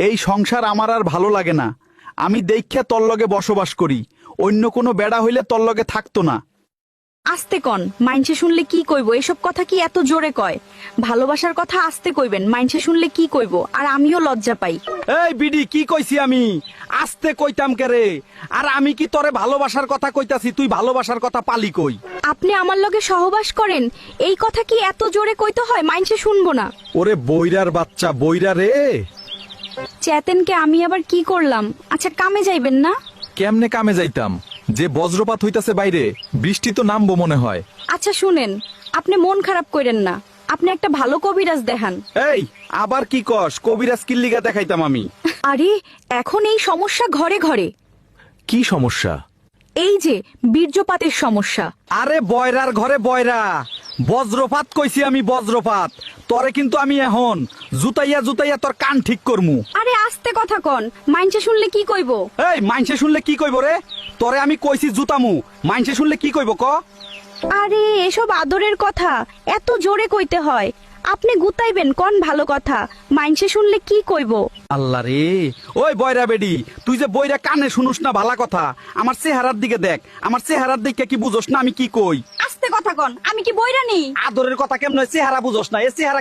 এই সংসার আমার আর ভালো লাগে না। আমি দেইখ্যা তোর লগে বসবাস করি, অন্য কোনো বেড়া হইলে তোর লগে থাকতো না। আস্তে কন, মাইনসে শুনলে কি কইব? এসব কথা কি এত জোরে কয়? ভালোবাসার কথা আস্তে কইবেন, মাইনসে শুনলে কি কইব? আর আমিও লজ্জা পাই। এই বিডি, কি কইছি আমি? আস্তে কইতাম কেরে? আর আমি কি তোরে ভালোবাসার কথা কইতাছি, তুই ভালোবাসার কথা পালি কই? আপনি আমার লগে সহবাস করেন, এই কথা কি এত জোরে কইতে হয়? মাইনসে শুনবো না। ওরে বইরার বাচ্চা, বইরা রে। চেতেনকে আমি আবার কি করলাম? আচ্ছা, কামে যাইবেন না? কেমনে কামে যাইতাম? যে বজ্রপাত হইতাছে বাইরে, বৃষ্টি তো নামবো মনে হয়। আচ্ছা শুনেন, আপনি মন খারাপ করেন না, আপনি একটা ভালো কবিরাজ দেখান। এই আবার কি কস? কবিরাজ কিল্লিগা দেখাইতাম আমি? আরে এখন এই সমস্যা ঘরে ঘরে। কি সমস্যা? এই যে বীর্যপাতের সমস্যা। আরে বয়রার ঘরে বয়রা, বজ্রপাত কইছি আমি, বজ্রপাত। তরে কিন্তু আমি এখন জুতাইয়া জুতাইয়া তোর কান ঠিক করমু। আরে আস্তে কথা কন, মাইনসে শুনলে কি কইব? এই মাইনসে শুনলে কি কইব রে? তরে আমি কইছি জুতামু, মাইনসে শুনলে কি কইব ক? আরে এসব আদরের কথা এত জোরে কইতে হয়? আপনি গুতাইবেন কোন ভালো কথা, মাইনসে শুনলে কি কইব? আল্লাহ রে, ওই বয়রা বেডি, তুই যে বইরা কানে শুনুস না ভালা কথা, আমার চেহারার দিকে দেখ, আমার চেহারার দিকে কি বুঝোস না আমি কি কই? আস্তে কথা কন, আমি কি বইরানি? আদরের কথা কেমন, চেহারা বুঝোস না? এ চেহারা